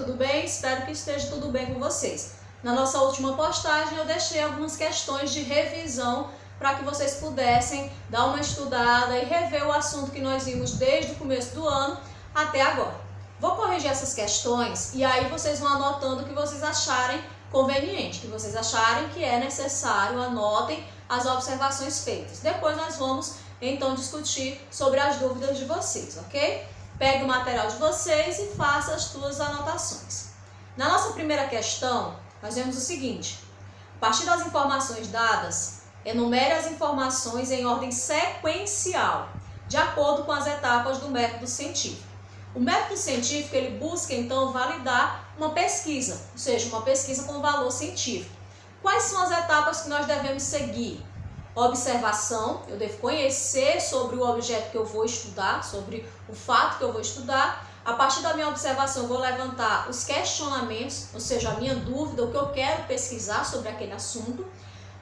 tudo bem? Espero que esteja tudo bem com vocês. Na nossa última postagem eu deixei algumas questões de revisão para que vocês pudessem dar uma estudada e rever o assunto que nós vimos desde o começo do ano até agora. Vou corrigir essas questões e aí vocês vão anotando o que vocês acharem conveniente, que vocês acharem que é necessário, anotem as observações feitas. Depois nós vamos então discutir sobre as dúvidas de vocês, ok? Pegue o material de vocês e faça as suas anotações. Na nossa primeira questão, nós vemos o seguinte: a partir das informações dadas, enumere as informações em ordem sequencial, de acordo com as etapas do método científico. O método científico ele busca então validar uma pesquisa, ou seja, uma pesquisa com valor científico. Quais são as etapas que nós devemos seguir? Observação, eu devo conhecer sobre o objeto que eu vou estudar, sobre o fato que eu vou estudar. A partir da minha observação eu vou levantar os questionamentos, ou seja, a minha dúvida, o que eu quero pesquisar sobre aquele assunto.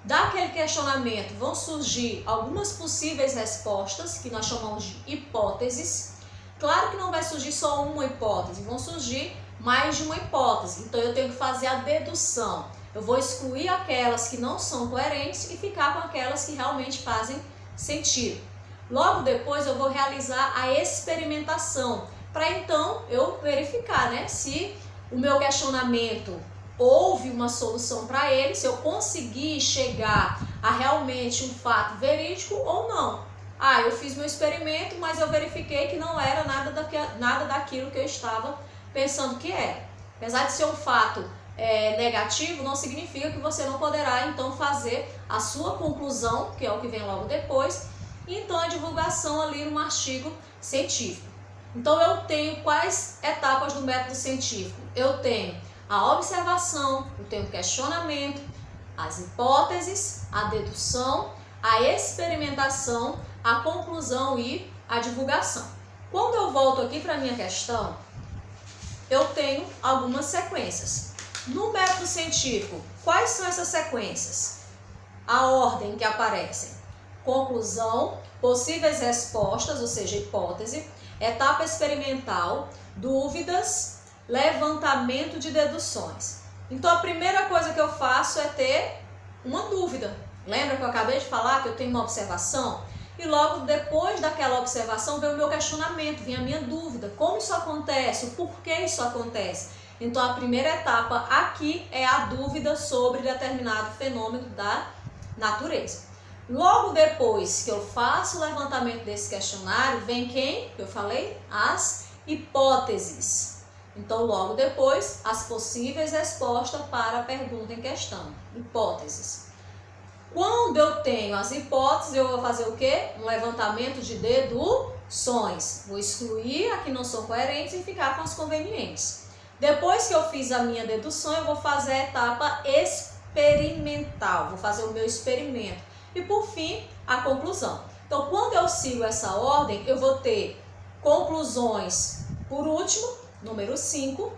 Daquele questionamento vão surgir algumas possíveis respostas, que nós chamamos de hipóteses. Claro que não vai surgir só uma hipótese, vão surgir mais de uma hipótese, então eu tenho que fazer a dedução. Eu vou excluir aquelas que não são coerentes e ficar com aquelas que realmente fazem sentido. Logo depois eu vou realizar a experimentação, para então eu verificar, se o meu questionamento houve uma solução para ele, se eu conseguir chegar a realmente um fato verídico ou não. Eu fiz meu experimento, mas eu verifiquei que não era nada daquilo que eu estava pensando que era. Apesar de ser um fato negativo, não significa que você não poderá então fazer a sua conclusão, que é o que vem logo depois, e então a divulgação ali num artigo científico. Então eu tenho quais etapas do método científico? Eu tenho a observação, eu tenho o questionamento, as hipóteses, a dedução, a experimentação, a conclusão e a divulgação. Quando eu volto aqui para a minha questão, eu tenho algumas sequências. No método científico, quais são essas sequências? A ordem que aparecem: conclusão, possíveis respostas, ou seja, hipótese, etapa experimental, dúvidas, levantamento de deduções. Então a primeira coisa que eu faço é ter uma dúvida. Lembra que eu acabei de falar que eu tenho uma observação? E logo depois daquela observação vem o meu questionamento, vem a minha dúvida. Como isso acontece? O porquê isso acontece? Então a primeira etapa aqui é a dúvida sobre determinado fenômeno da natureza. Logo depois que eu faço o levantamento desse questionário, vem quem? Eu falei? As hipóteses. Então logo depois, as possíveis respostas para a pergunta em questão. Hipóteses. Quando eu tenho as hipóteses, eu vou fazer o quê? Um levantamento de deduções. Vou excluir as que não são coerentes e ficar com as convenientes. Depois que eu fiz a minha dedução, eu vou fazer a etapa experimental. Vou fazer o meu experimento. E por fim, a conclusão. Então, quando eu sigo essa ordem, eu vou ter conclusões por último, número 5.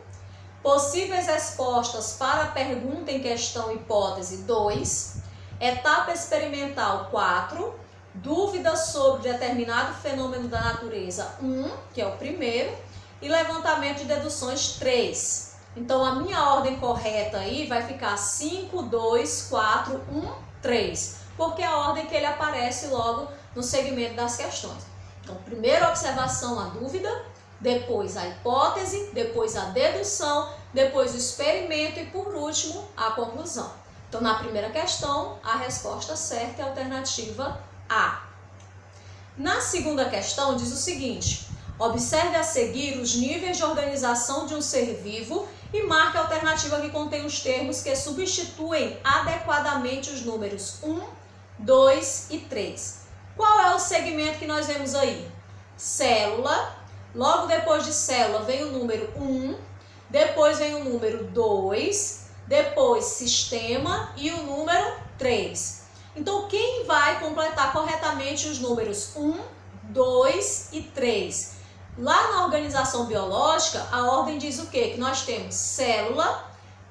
Possíveis respostas para a pergunta em questão, hipótese 2. Etapa experimental 4, dúvidas sobre determinado fenômeno da natureza 1, que é o primeiro, e levantamento de deduções 3. Então a minha ordem correta aí vai ficar 5, 2, 4, 1, 3, porque é a ordem que ele aparece logo no segmento das questões. Então primeira observação, a dúvida, depois a hipótese, depois a dedução, depois o experimento e por último a conclusão. Então, na primeira questão, a resposta certa é a alternativa A. Na segunda questão, diz o seguinte: observe a seguir os níveis de organização de um ser vivo e marque a alternativa que contém os termos que substituem adequadamente os números 1, 2 e 3. Qual é o segmento que nós vemos aí? Célula. Logo depois de célula vem o número 1, depois vem o número 2, depois sistema e o número 3. Então, quem vai completar corretamente os números 1, 2 e 3? Lá na organização biológica, a ordem diz o quê? Que nós temos célula,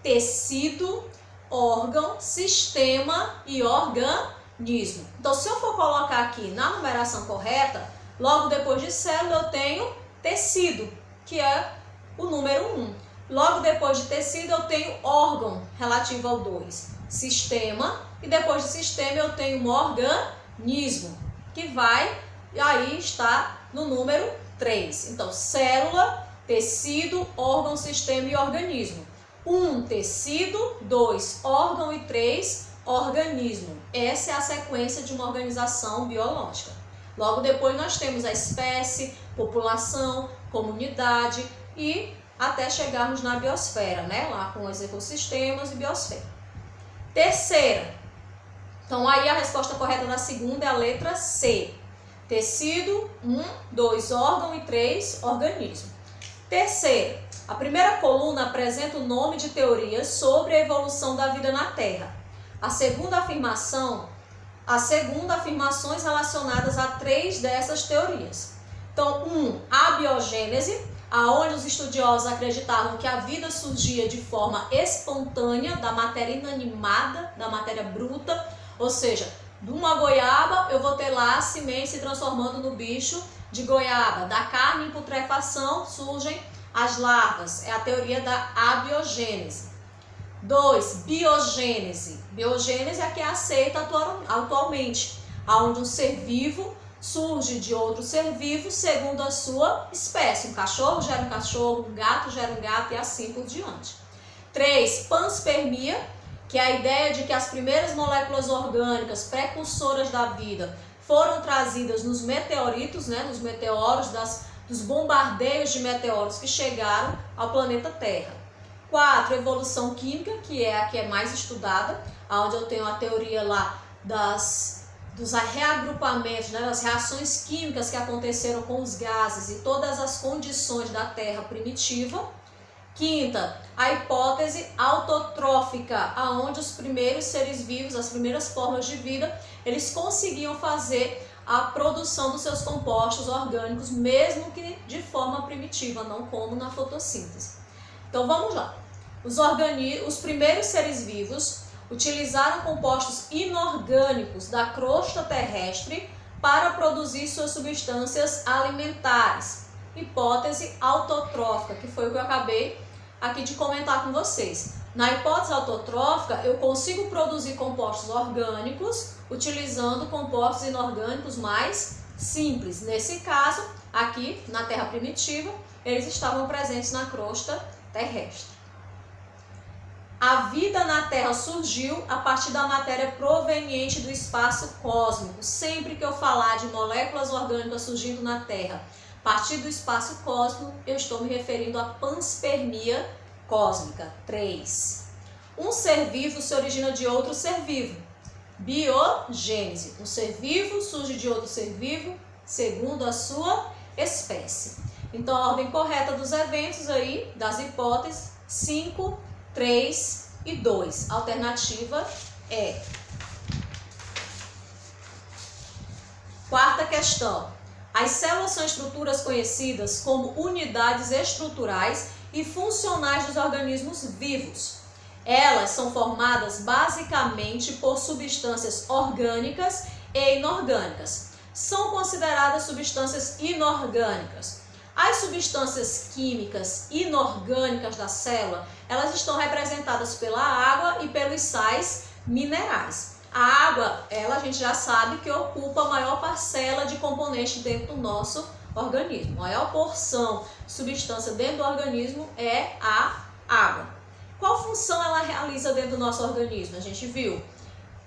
tecido, órgão, sistema e organismo. Então, se eu for colocar aqui na numeração correta, logo depois de célula eu tenho tecido, que é o número 1. Logo depois de tecido eu tenho órgão, relativo ao 2. Sistema, e depois de sistema eu tenho um organismo, que vai, e aí está no número 3. Então, célula, tecido, órgão, sistema e organismo. 1, tecido, 2, órgão e 3, organismo. Essa é a sequência de uma organização biológica. Logo depois nós temos a espécie, população, comunidade e até chegarmos na biosfera, né? Lá com os ecossistemas e biosfera. Terceira. Então aí a resposta correta da segunda é a letra C. Tecido, 1, 2, órgão e 3, organismo. Terceira. A primeira coluna apresenta o nome de teorias sobre a evolução da vida na Terra. A segunda afirmações relacionadas a 3 dessas teorias. Então, 1, a biogênese, aonde os estudiosos acreditavam que a vida surgia de forma espontânea da matéria inanimada, da matéria bruta, ou seja, de uma goiaba eu vou ter lá a semente se transformando no bicho de goiaba. Da carne em putrefação surgem as larvas, é a teoria da abiogênese. 2, biogênese. Biogênese é a que é aceita atualmente, onde um ser vivo surge de outro ser vivo segundo a sua espécie. Um cachorro gera um cachorro, um gato gera um gato e assim por diante. 3, panspermia, que é a ideia de que as primeiras moléculas orgânicas precursoras da vida foram trazidas nos meteoritos, né, nos meteoros, dos bombardeios de meteoros que chegaram ao planeta Terra. 4, evolução química, que é a que é mais estudada, onde eu tenho a teoria lá dos reagrupamentos, né, das reações químicas que aconteceram com os gases e todas as condições da Terra primitiva. Quinta, a hipótese autotrófica, onde os primeiros seres vivos, as primeiras formas de vida, eles conseguiam fazer a produção dos seus compostos orgânicos, mesmo que de forma primitiva, não como na fotossíntese. Então vamos lá. Os primeiros seres vivos utilizaram compostos inorgânicos da crosta terrestre para produzir suas substâncias alimentares. Hipótese autotrófica, que foi o que eu acabei aqui de comentar com vocês. Na hipótese autotrófica, eu consigo produzir compostos orgânicos utilizando compostos inorgânicos mais simples. Nesse caso, aqui na Terra primitiva, eles estavam presentes na crosta terrestre. A vida na Terra surgiu a partir da matéria proveniente do espaço cósmico. Sempre que eu falar de moléculas orgânicas surgindo na Terra a partir do espaço cósmico, eu estou me referindo à panspermia cósmica. 3. Um ser vivo se origina de outro ser vivo. Biogênese. Um ser vivo surge de outro ser vivo segundo a sua espécie. Então, a ordem correta dos eventos aí, das hipóteses, 5, 3 e 2. A alternativa é. Quarta questão. As células são estruturas conhecidas como unidades estruturais e funcionais dos organismos vivos. Elas são formadas basicamente por substâncias orgânicas e inorgânicas. São consideradas substâncias inorgânicas. As substâncias químicas inorgânicas da célula, elas estão representadas pela água e pelos sais minerais. A água, a gente já sabe que ocupa a maior parcela de componentes dentro do nosso organismo. A maior porção de substância dentro do organismo é a água. Qual função ela realiza dentro do nosso organismo? A gente viu.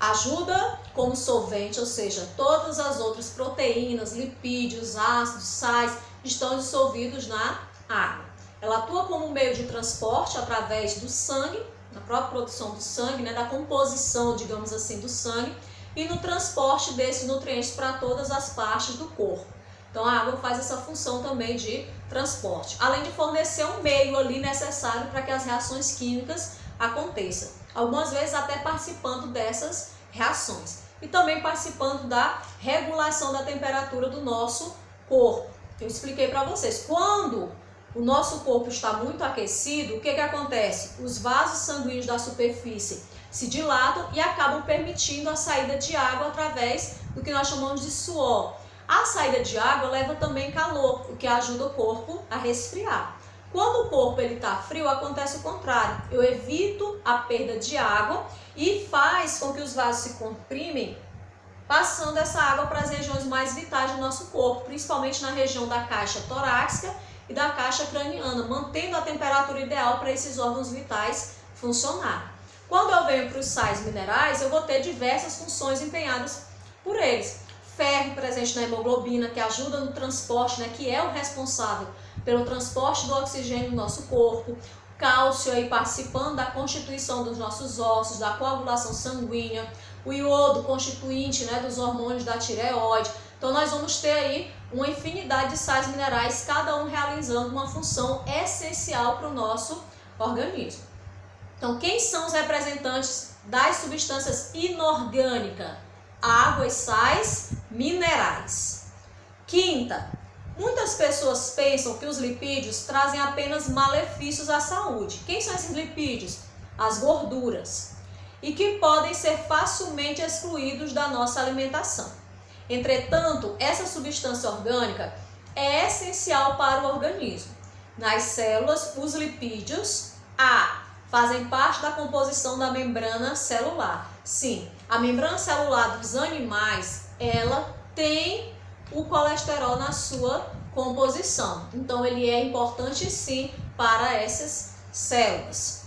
Ajuda como solvente, ou seja, todas as outras proteínas, lipídios, ácidos, sais estão dissolvidos na água. Ela atua como meio de transporte através do sangue, na própria produção do sangue, né, da composição, digamos assim, do sangue, e no transporte desses nutrientes para todas as partes do corpo. Então a água faz essa função também de transporte, além de fornecer um meio ali necessário para que as reações químicas aconteçam. Algumas vezes até participando dessas reações. E também participando da regulação da temperatura do nosso corpo. Eu expliquei para vocês, quando o nosso corpo está muito aquecido, o que acontece? Os vasos sanguíneos da superfície se dilatam e acabam permitindo a saída de água através do que nós chamamos de suor. A saída de água leva também calor, o que ajuda o corpo a resfriar. Quando o corpo está frio, acontece o contrário. Eu evito a perda de água e faz com que os vasos se comprimem, passando essa água para as regiões mais vitais do nosso corpo, principalmente na região da caixa torácica e da caixa craniana, mantendo a temperatura ideal para esses órgãos vitais funcionarem. Quando eu venho para os sais minerais, eu vou ter diversas funções empenhadas por eles. Ferro presente na hemoglobina, que ajuda no transporte, né, que é o responsável pelo transporte do oxigênio no nosso corpo. Cálcio aí participando da constituição dos nossos ossos, da coagulação sanguínea. O iodo constituinte, né, dos hormônios da tireoide. Então nós vamos ter aí uma infinidade de sais minerais, cada um realizando uma função essencial para o nosso organismo. Então quem são os representantes das substâncias inorgânicas? Água e sais minerais. Quinta, muitas pessoas pensam que os lipídios trazem apenas malefícios à saúde. Quem são esses lipídios? As gorduras. E que podem ser facilmente excluídos da nossa alimentação. Entretanto, essa substância orgânica é essencial para o organismo. Nas células, os lipídios fazem parte da composição da membrana celular. Sim, a membrana celular dos animais, ela tem o colesterol na sua composição. Então, ele é importante sim para essas células.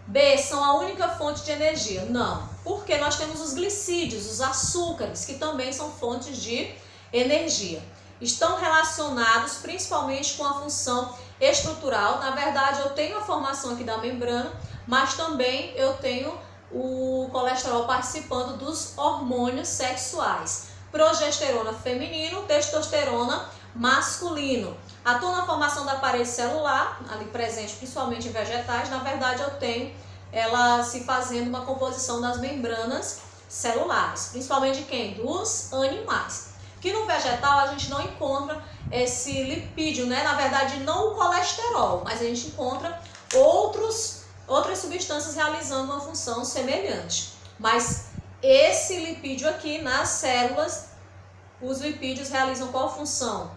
B, são a única fonte de energia? Não, porque nós temos os glicídios, os açúcares, que também são fontes de energia. Estão relacionados principalmente com a função estrutural. Na verdade, eu tenho a formação aqui da membrana, mas também eu tenho o colesterol participando dos hormônios sexuais. Progesterona feminino, testosterona masculino. Atua na formação da parede celular, ali presente principalmente em vegetais. Na verdade, eu tenho ela se fazendo uma composição das membranas celulares, principalmente de quem? Dos animais. Que no vegetal a gente não encontra esse lipídio, né? Na verdade, não o colesterol, mas a gente encontra outras substâncias realizando uma função semelhante. Mas esse lipídio aqui, nas células, os lipídios realizam qual função?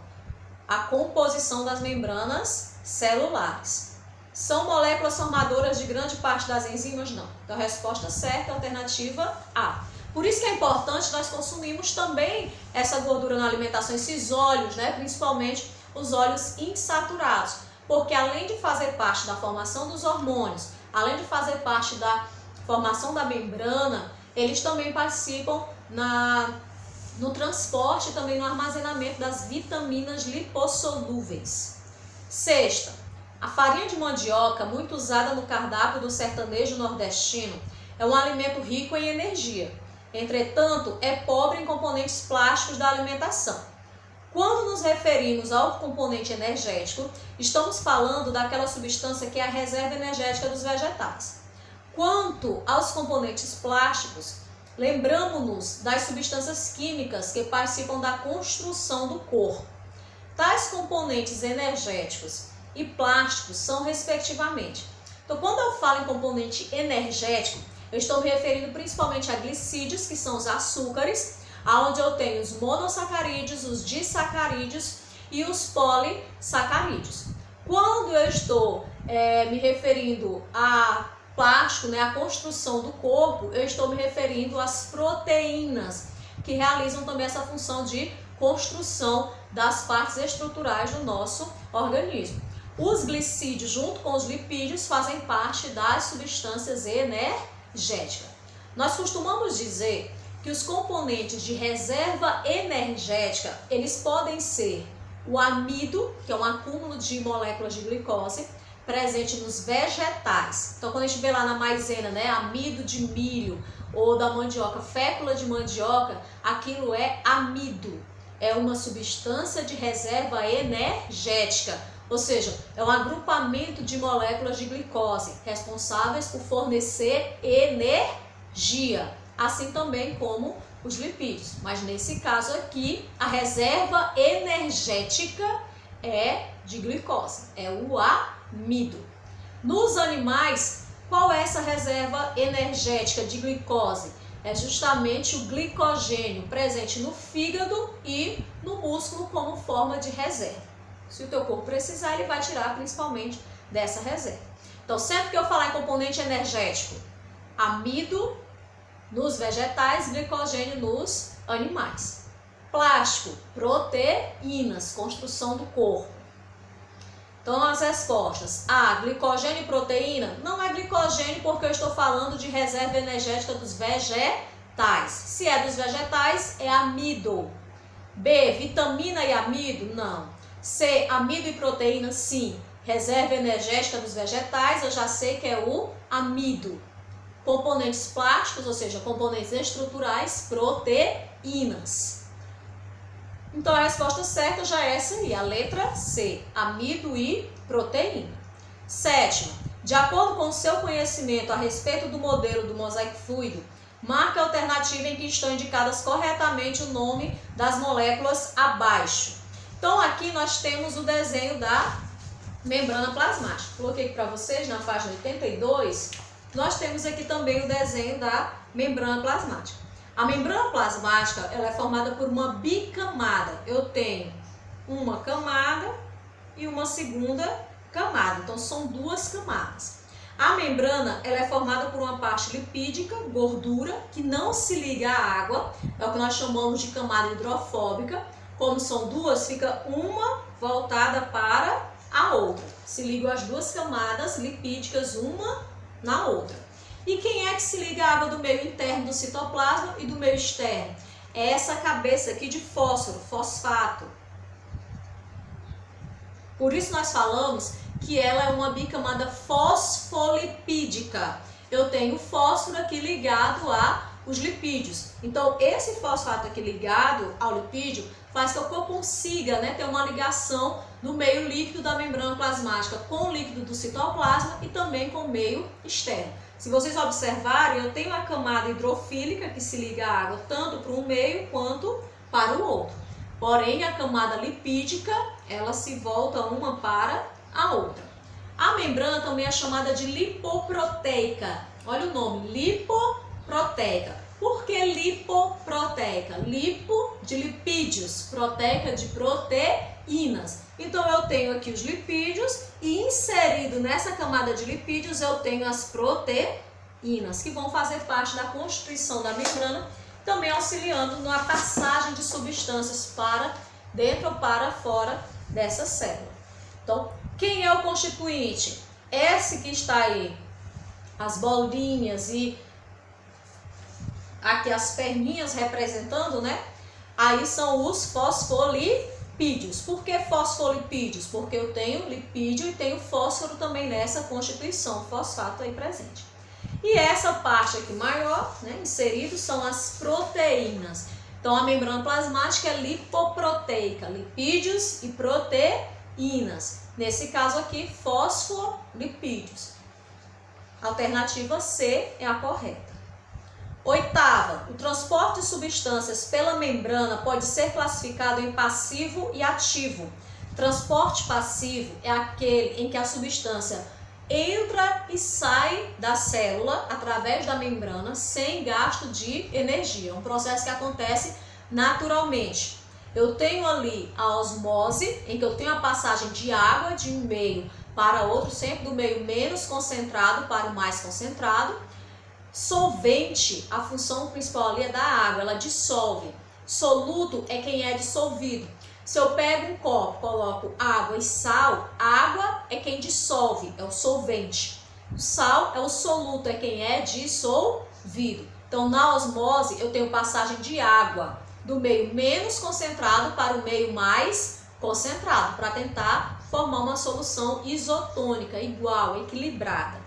A composição das membranas celulares. São moléculas formadoras de grande parte das enzimas? Não. Então, a resposta certa, alternativa A. Por isso que é importante nós consumirmos também essa gordura na alimentação, esses óleos, né? Principalmente os óleos insaturados, porque além de fazer parte da formação dos hormônios, além de fazer parte da formação da membrana, eles também participam no transporte e também no armazenamento das vitaminas lipossolúveis. Sexta, a farinha de mandioca, muito usada no cardápio do sertanejo nordestino, é um alimento rico em energia. Entretanto, é pobre em componentes plásticos da alimentação. Quando nos referimos ao componente energético, estamos falando daquela substância que é a reserva energética dos vegetais. Quanto aos componentes plásticos, lembramos-nos das substâncias químicas que participam da construção do corpo. Tais componentes energéticos e plásticos são respectivamente. Então, quando eu falo em componente energético, eu estou me referindo principalmente a glicídios, que são os açúcares, onde eu tenho os monossacarídeos, os disacarídeos e os polissacarídeos. Quando eu estou me referindo a plástico, né, a construção do corpo, eu estou me referindo às proteínas, que realizam também essa função de construção das partes estruturais do nosso organismo. Os glicídios, junto com os lipídios, fazem parte das substâncias energéticas. Nós costumamos dizer que os componentes de reserva energética, eles podem ser o amido, que é um acúmulo de moléculas de glicose, presente nos vegetais. Então, quando a gente vê lá na maisena, né, amido de milho ou da mandioca, fécula de mandioca, aquilo é amido. É uma substância de reserva energética, ou seja, é um agrupamento de moléculas de glicose responsáveis por fornecer energia, assim também como os lipídios. Mas nesse caso aqui, a reserva energética é de glicose, é o amido. Nos animais, qual é essa reserva energética de glicose? É justamente o glicogênio presente no fígado e no músculo como forma de reserva. Se o teu corpo precisar, ele vai tirar principalmente dessa reserva. Então, sempre que eu falar em componente energético, amido nos vegetais, glicogênio nos animais. Plástico, proteínas, construção do corpo. Então, as respostas. A, glicogênio e proteína. Não é glicogênio porque eu estou falando de reserva energética dos vegetais. Se é dos vegetais, é amido. B, vitamina e amido? Não. C, amido e proteína? Sim. Reserva energética dos vegetais, eu já sei que é o amido. Componentes plásticos, ou seja, componentes estruturais, proteínas. Então a resposta certa já é essa aí, a letra C, amido e proteína. Sétima, de acordo com o seu conhecimento a respeito do modelo do mosaico fluido, marque a alternativa em que estão indicadas corretamente o nome das moléculas abaixo. Então aqui nós temos o desenho da membrana plasmática. Coloquei aqui para vocês na página 82, nós temos aqui também o desenho da membrana plasmática. A membrana plasmática ela é formada por uma bicamada. Eu tenho uma camada e uma segunda camada. Então são duas camadas. A membrana ela é formada por uma parte lipídica, gordura, que não se liga à água. É o que nós chamamos de camada hidrofóbica. Como são duas, fica uma voltada para a outra. Se ligam as duas camadas lipídicas uma na outra. E quem é que se liga à água do meio interno do citoplasma e do meio externo? É essa cabeça aqui de fósforo, fosfato. Por isso nós falamos que ela é uma bicamada fosfolipídica. Eu tenho o fósforo aqui ligado aos lipídios. Então, esse fosfato aqui ligado ao lipídio faz com que eu consiga, ter uma ligação no meio líquido da membrana plasmática com o líquido do citoplasma e também com o meio externo. Se vocês observarem, eu tenho a camada hidrofílica que se liga à água tanto para um meio quanto para o outro. Porém, a camada lipídica, ela se volta uma para a outra. A membrana também é chamada de lipoproteica. Olha o nome, lipoproteica. Por que lipoproteica? Lipo de lipídios, proteica de proteínas. Então eu tenho aqui os lipídios e inserido nessa camada de lipídios eu tenho as proteínas, que vão fazer parte da constituição da membrana, também auxiliando na passagem de substâncias para dentro ou para fora dessa célula. Então, quem é o constituinte? Esse que está aí, as bolinhas e aqui as perninhas representando, Aí são os fosfolipídios. Por que fosfolipídios? Porque eu tenho lipídio e tenho fósforo também nessa constituição, fosfato aí presente. E essa parte aqui maior, inserido, são as proteínas. Então a membrana plasmática é lipoproteica, lipídios e proteínas. Nesse caso aqui, fosfolipídios. Alternativa C é a correta. Oitava, o transporte de substâncias pela membrana pode ser classificado em passivo e ativo. Transporte passivo é aquele em que a substância entra e sai da célula através da membrana sem gasto de energia. É um processo que acontece naturalmente. Eu tenho ali a osmose, em que eu tenho a passagem de água de um meio para outro, sempre do meio menos concentrado para o mais concentrado. Solvente, a função principal ali é da água, ela dissolve. Soluto é quem é dissolvido. Se eu pego um copo, coloco água e sal, a água é quem dissolve, é o solvente. O sal é o soluto, é quem é dissolvido. Então, na osmose, eu tenho passagem de água do meio menos concentrado para o meio mais concentrado, para tentar formar uma solução isotônica, igual, equilibrada.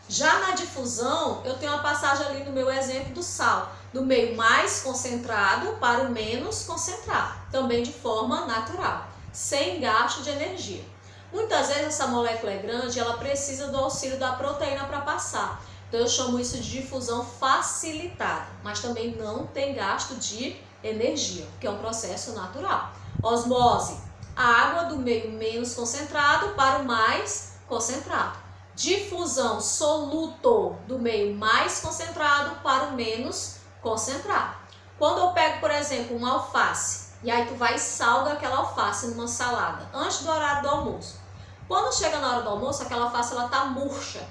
Já na difusão, eu tenho uma passagem ali no meu exemplo do sal, do meio mais concentrado para o menos concentrado, também de forma natural, sem gasto de energia. Muitas vezes essa molécula é grande, ela precisa do auxílio da proteína para passar. Então eu chamo isso de difusão facilitada, mas também não tem gasto de energia, que é um processo natural. Osmose, a água do meio menos concentrado para o mais concentrado. Difusão, soluto, do meio mais concentrado para o menos concentrado. Quando eu pego, por exemplo, uma alface, E aí tu vai e salga aquela alface numa salada, antes do horário do almoço. Quando chega na hora do almoço, aquela alface ela tá murcha.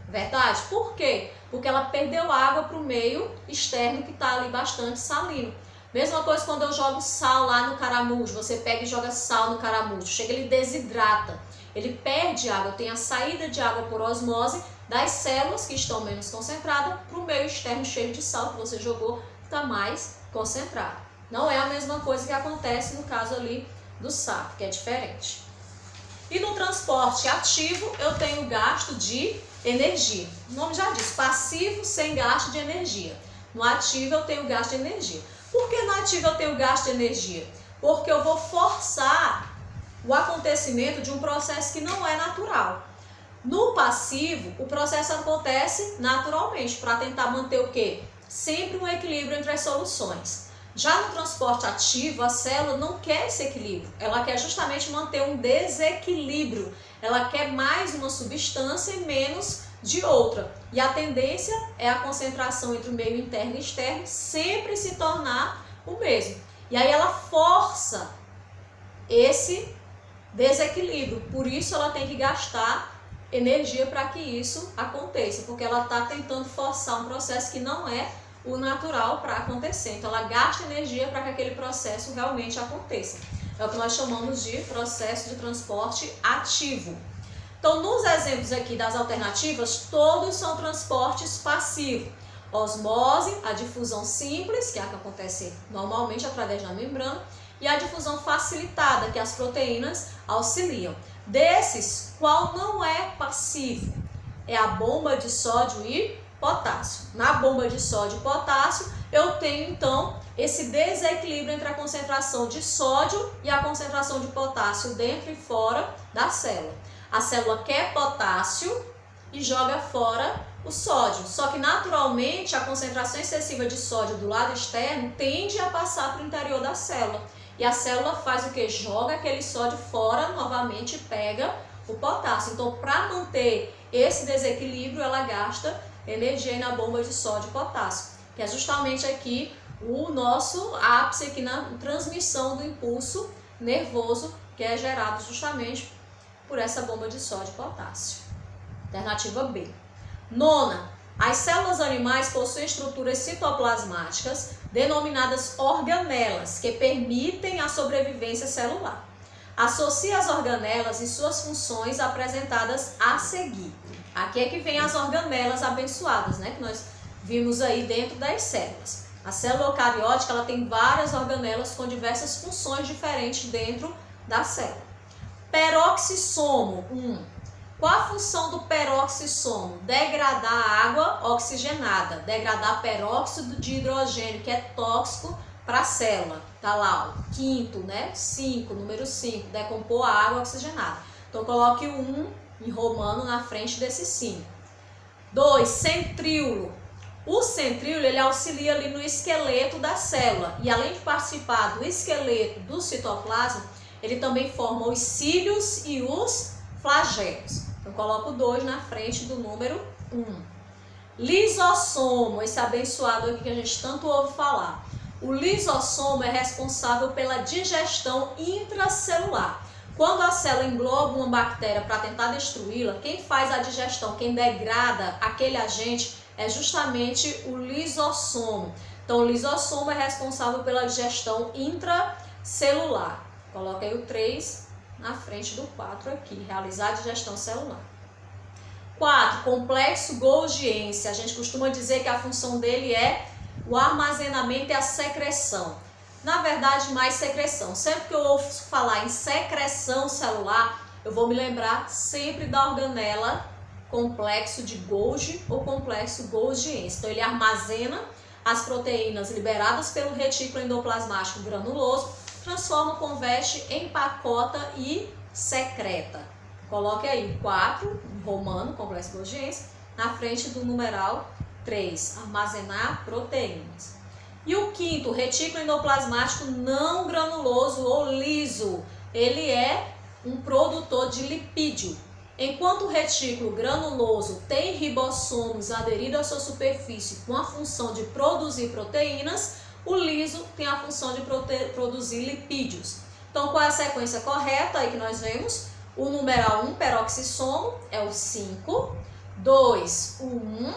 Verdade? Por quê? Porque ela perdeu água para o meio externo que está ali bastante salino. Mesma coisa quando eu jogo sal lá no caramujo, você pega e joga sal no caramujo, chega, ele desidrata, ele perde água, tem a saída de água por osmose das células que estão menos concentradas para o meio externo cheio de sal que você jogou, que está mais concentrado. Não é a mesma coisa que acontece no caso ali do sapo, que é diferente. E no transporte ativo eu tenho gasto de energia. O nome já diz, passivo sem gasto de energia. No ativo eu tenho gasto de energia. Por que no ativo eu tenho gasto de energia? Porque eu vou forçar o acontecimento de um processo que não é natural. No passivo, o processo acontece naturalmente, para tentar manter o quê? Sempre um equilíbrio entre as soluções. Já no transporte ativo, a célula não quer esse equilíbrio, ela quer justamente manter um desequilíbrio, ela quer mais uma substância e menos de outra. E a tendência é a concentração entre o meio interno e externo sempre se tornar o mesmo. E aí ela força esse desequilíbrio, por isso ela tem que gastar energia para que isso aconteça, porque ela está tentando forçar um processo que não é o natural para acontecer. Então ela gasta energia para que aquele processo realmente aconteça. É o que nós chamamos de processo de transporte ativo. Então nos exemplos aqui das alternativas, todos são transportes passivos. Osmose, a difusão simples, que é a que acontece normalmente através da membrana, e a difusão facilitada, que as proteínas auxiliam. Desses, qual não é passivo? É a bomba de sódio e potássio. Na bomba de sódio e potássio, eu tenho então esse desequilíbrio entre a concentração de sódio e a concentração de potássio dentro e fora da célula. A célula quer potássio e joga fora o sódio, só que naturalmente a concentração excessiva de sódio do lado externo tende a passar para o interior da célula. E a célula faz o que? Joga aquele sódio fora novamente e pega o potássio. Então, para manter esse desequilíbrio, ela gasta energia na bomba de sódio e potássio, que é justamente aqui o nosso ápice aqui na transmissão do impulso nervoso, que é gerado justamente por essa bomba de sódio e potássio. Alternativa B. Nona, as células animais possuem estruturas citoplasmáticas denominadas organelas, que permitem a sobrevivência celular. Associe as organelas e suas funções apresentadas a seguir. Aqui é que vem as organelas abençoadas, né, que nós vimos aí dentro das células. A célula eucariótica ela tem várias organelas com diversas funções diferentes dentro da célula. Peroxissomo 1. Qual a função do peroxissomo? Degradar a água oxigenada, degradar peróxido de hidrogênio, que é tóxico para a célula. Tá lá, o quinto, né? 5, número 5, decompor a água oxigenada. Então coloque o 1 em romano na frente desse 5. 2, centríolo. O centríolo ele auxilia ali no esqueleto da célula e além de participar do esqueleto do citoplasma, ele também forma os cílios e os flagelos. Eu coloco 2 na frente do número 1. Lisossomo, esse abençoado aqui que a gente tanto ouve falar. O lisossomo é responsável pela digestão intracelular. Quando a célula engloba uma bactéria para tentar destruí-la, quem faz a digestão, quem degrada aquele agente é justamente o lisossomo. Então, o lisossomo é responsável pela digestão intracelular. Coloca aí o 3 na frente do 4 aqui, realizar a digestão celular. 4, complexo golgiense. A gente costuma dizer que a função dele é o armazenamento e a secreção. Na verdade, mais secreção. Sempre que eu ouço falar em secreção celular, eu vou me lembrar sempre da organela complexo de Golgi ou complexo golgiense. Então, ele armazena as proteínas liberadas pelo retículo endoplasmático granuloso, transforma, converte, empacota e secreta. Coloque aí 4, romano, complexo golgiense, na frente do numeral 3, armazenar proteínas. E o quinto, retículo endoplasmático não granuloso ou liso. Ele é um produtor de lipídio. Enquanto o retículo granuloso tem ribossomos aderidos à sua superfície com a função de produzir proteínas, O liso tem a função de produzir lipídios. Então, qual é a sequência correta aí que nós vemos? O numeral 1, peroxissomo, é o 5, 2, o 1,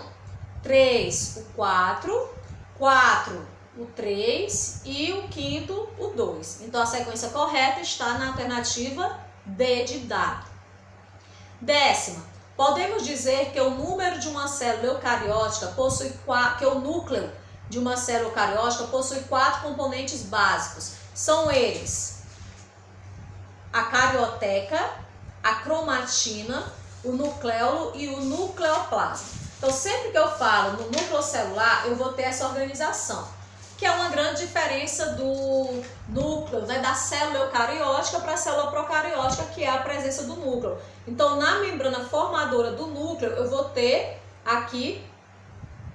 3, o 4, 4, o 3 e o quinto, o 2. Então, a sequência correta está na alternativa D de dado. Décima, podemos dizer que o número de uma célula eucariótica possui que o núcleo de uma célula eucariótica possui 4 componentes básicos. São eles: a carioteca, a cromatina, o nucleolo e o nucleoplasma. Então, sempre que eu falo no núcleo celular, eu vou ter essa organização, que é uma grande diferença do núcleo, né, da célula eucariótica para a célula procariótica, que é a presença do núcleo. Então, na membrana formadora do núcleo, eu vou ter aqui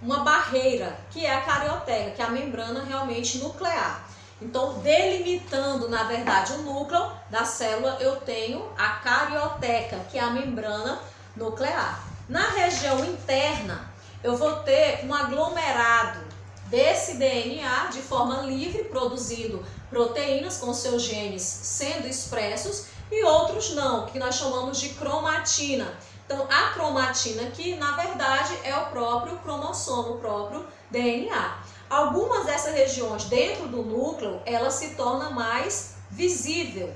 uma barreira, que é a carioteca, que é a membrana realmente nuclear. Então, delimitando, na verdade, o núcleo da célula, eu tenho a carioteca, que é a membrana nuclear. Na região interna, eu vou ter um aglomerado desse DNA de forma livre, produzindo proteínas com seus genes sendo expressos e outros não, que nós chamamos de cromatina. Então, a cromatina aqui, na verdade, é o próprio cromossomo, o próprio DNA. Algumas dessas regiões dentro do núcleo, ela se torna mais visível,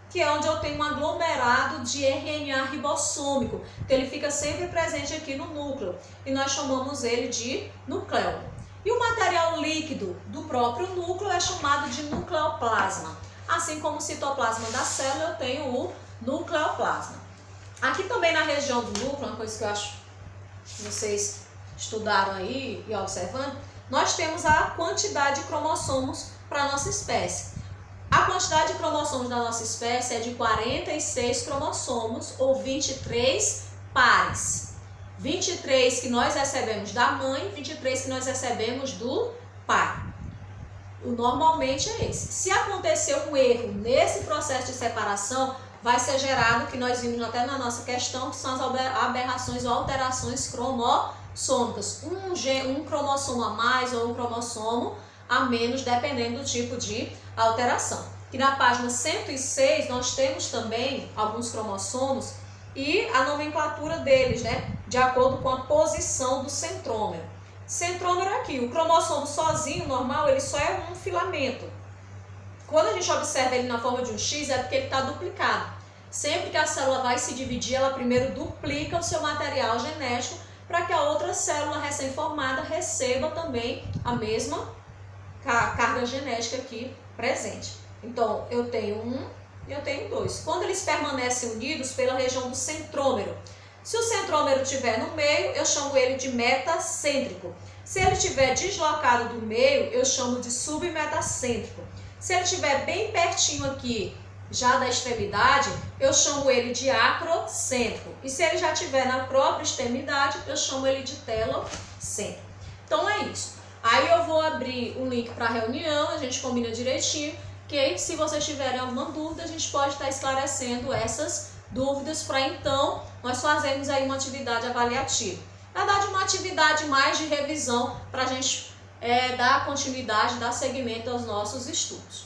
que é onde eu tenho um aglomerado de RNA ribossômico, que ele fica sempre presente aqui no núcleo, e nós chamamos ele de nucleolo. E o material líquido do próprio núcleo é chamado de nucleoplasma. Assim como o citoplasma da célula, eu tenho o nucleoplasma. Aqui também na região do núcleo, uma coisa que eu acho que vocês estudaram aí e observando, nós temos a quantidade de cromossomos para a nossa espécie. A quantidade de cromossomos da nossa espécie é de 46 cromossomos ou 23 pares. 23 que nós recebemos da mãe, 23 que nós recebemos do pai. Normalmente é esse. Se acontecer um erro nesse processo de separação, vai ser gerado, que nós vimos até na nossa questão, que são as aberrações ou alterações cromossômicas. Um cromossomo a mais ou um cromossomo a menos, dependendo do tipo de alteração. E na página 106 nós temos também alguns cromossomos e a nomenclatura deles, né, de acordo com a posição do centrômero. Centrômero é aqui, o cromossomo sozinho, normal, ele só é um filamento. Quando a gente observa ele na forma de um X, é porque ele está duplicado. Sempre que a célula vai se dividir, ela primeiro duplica o seu material genético para que a outra célula recém-formada receba também a mesma carga genética aqui presente. Então, eu tenho um e eu tenho dois. Quando eles permanecem unidos pela região do centrômero, se o centrômero estiver no meio, eu chamo ele de metacêntrico. Se ele estiver deslocado do meio, eu chamo de submetacêntrico. Se ele estiver bem pertinho aqui, já da extremidade, eu chamo ele de acrocêntrico. E se ele já estiver na própria extremidade, eu chamo ele de telocêntrico. Então é isso. Aí eu vou abrir um link para a reunião, a gente combina direitinho, que se vocês tiverem alguma dúvida, a gente pode estar esclarecendo essas dúvidas para então nós fazermos aí uma atividade avaliativa. Na verdade, uma atividade mais de revisão para a gente dar continuidade, dar seguimento aos nossos estudos.